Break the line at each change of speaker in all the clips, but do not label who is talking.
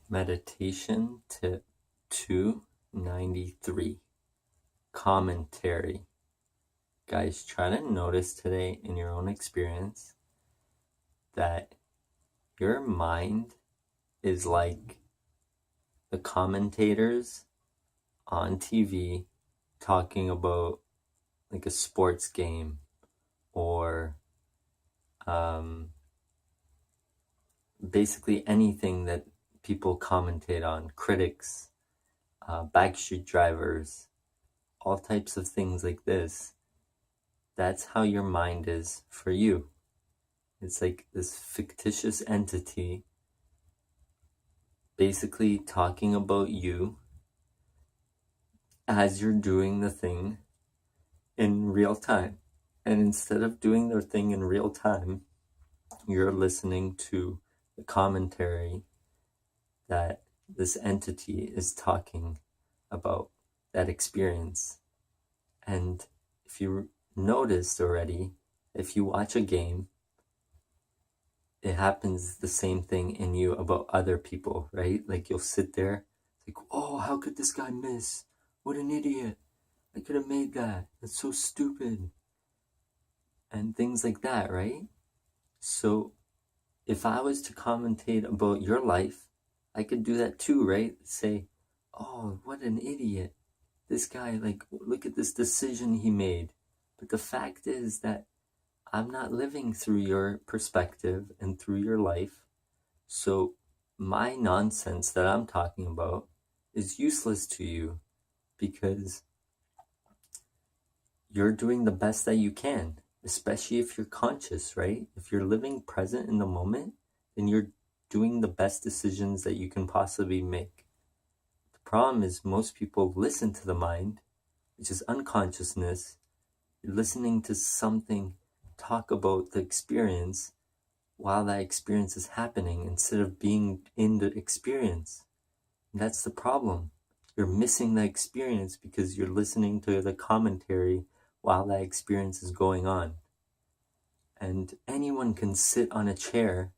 Meditation tip 293. Commentary. Guys, try to notice today in your own experience that your mind is like the commentators on TV talking about like a sports game or basically anything that people commentate on, critics, backstreet drivers, all types of things like this. That's how your mind is for you. It's like this fictitious entity basically talking about you as you're doing the thing in real time. And instead of doing the thing in real time, you're listening to the commentary that this entity is talking about that experience. And if you noticed already, if you watch a game, it happens the same thing in you about other people, right? Like you'll sit there, like, oh, how could this guy miss? What an idiot. I could have made that. That's so stupid. And things like that, right? So if I was to commentate about your life, I could do that too, right? Say, oh, what an idiot. This guy, like, look at this decision he made. But the fact is that I'm not living through your perspective and through your life. So my nonsense that I'm talking about is useless to you because you're doing the best that you can, especially if you're conscious, right? If you're living present in the moment, then you're doing the best decisions that you can possibly make. The problem is most people listen to the mind, which is unconsciousness. You're listening to something talk about the experience while that experience is happening instead of being in the experience. And that's the problem. You're missing the experience because you're listening to the commentary while that experience is going on. And anyone can sit on a chair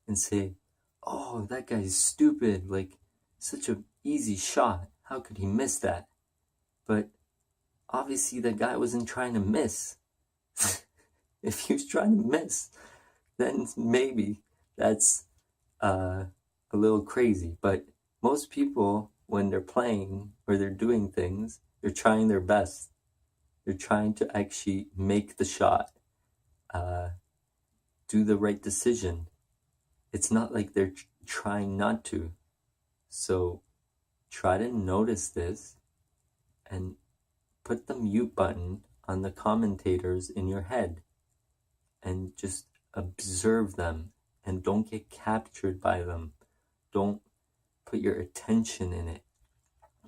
and say, oh, that guy's stupid, like such an easy shot. How could he miss that? But obviously the guy wasn't trying to miss. If he was trying to miss, then maybe that's a little crazy. But most people, when they're playing or they're doing things, they're trying their best. They're trying to actually make the shot, do the right decision. It's not like they're trying not to. So try to notice this and put the mute button on the commentators in your head and just observe them and don't get captured by them. Don't put your attention in it,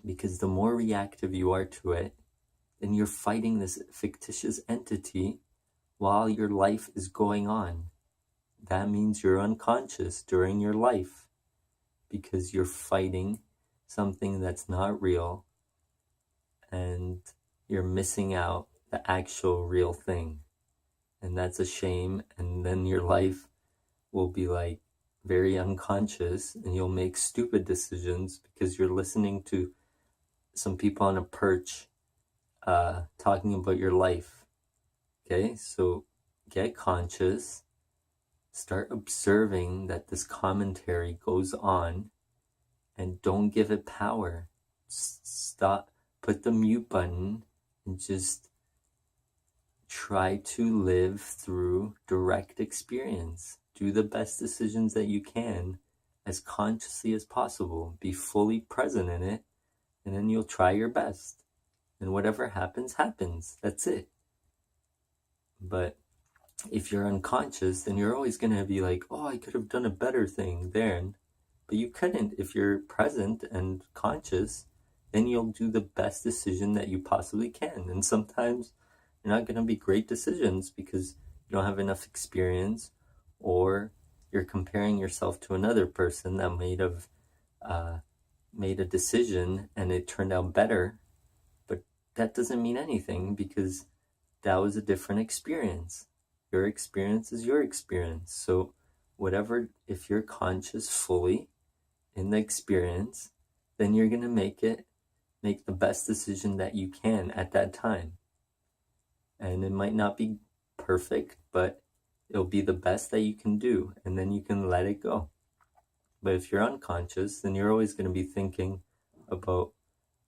because the more reactive you are to it, then you're fighting this fictitious entity while your life is going on. That means you're unconscious during your life because you're fighting something that's not real and you're missing out the actual real thing. And that's a shame. And then your life will be like very unconscious and you'll make stupid decisions because you're listening to some people on a perch talking about your life. Okay, so get conscious, start observing that this commentary goes on and don't give it power. Stop, put the mute button and just try to live through direct experience. Do the best decisions that you can as consciously as possible. Be fully present in it, and then you'll try your best. And whatever happens, happens. That's it. But if you're unconscious, then you're always going to be like, oh, I could have done a better thing there. But you couldn't. If you're present and conscious, then you'll do the best decision that you possibly can. And sometimes you're not going to be great decisions because you don't have enough experience, or you're comparing yourself to another person that made a decision and it turned out better. But that doesn't mean anything because that was a different experience. Your experience is your experience. So whatever, if you're conscious fully in the experience, then you're going to make the best decision that you can at that time. And it might not be perfect, but it'll be the best that you can do, and then you can let it go. But if you're unconscious, then you're always going to be thinking about,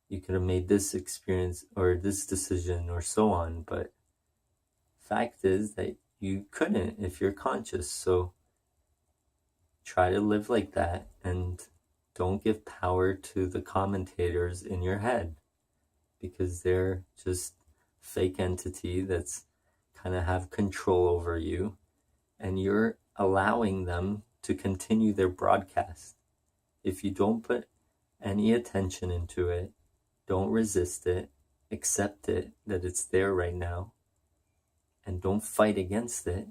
you could have made this experience or this decision or so on, but fact is that you couldn't if you're conscious. So try to live like that, and don't give power to the commentators in your head, because they're just fake entity that's kind of have control over you, and you're allowing them to continue their broadcast. If you don't put any attention into it, don't resist it, accept it that it's there right now, and don't fight against it,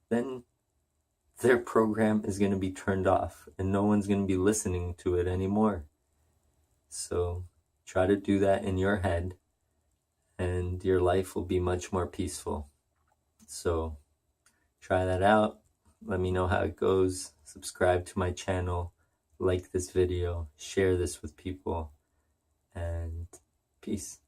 then their program is going to be turned off and no one's going to be listening to it anymore. So try to do that in your head, and your life will be much more peaceful. So try that out. Let me know how it goes. Subscribe to my channel, like this video, share this with people, and peace.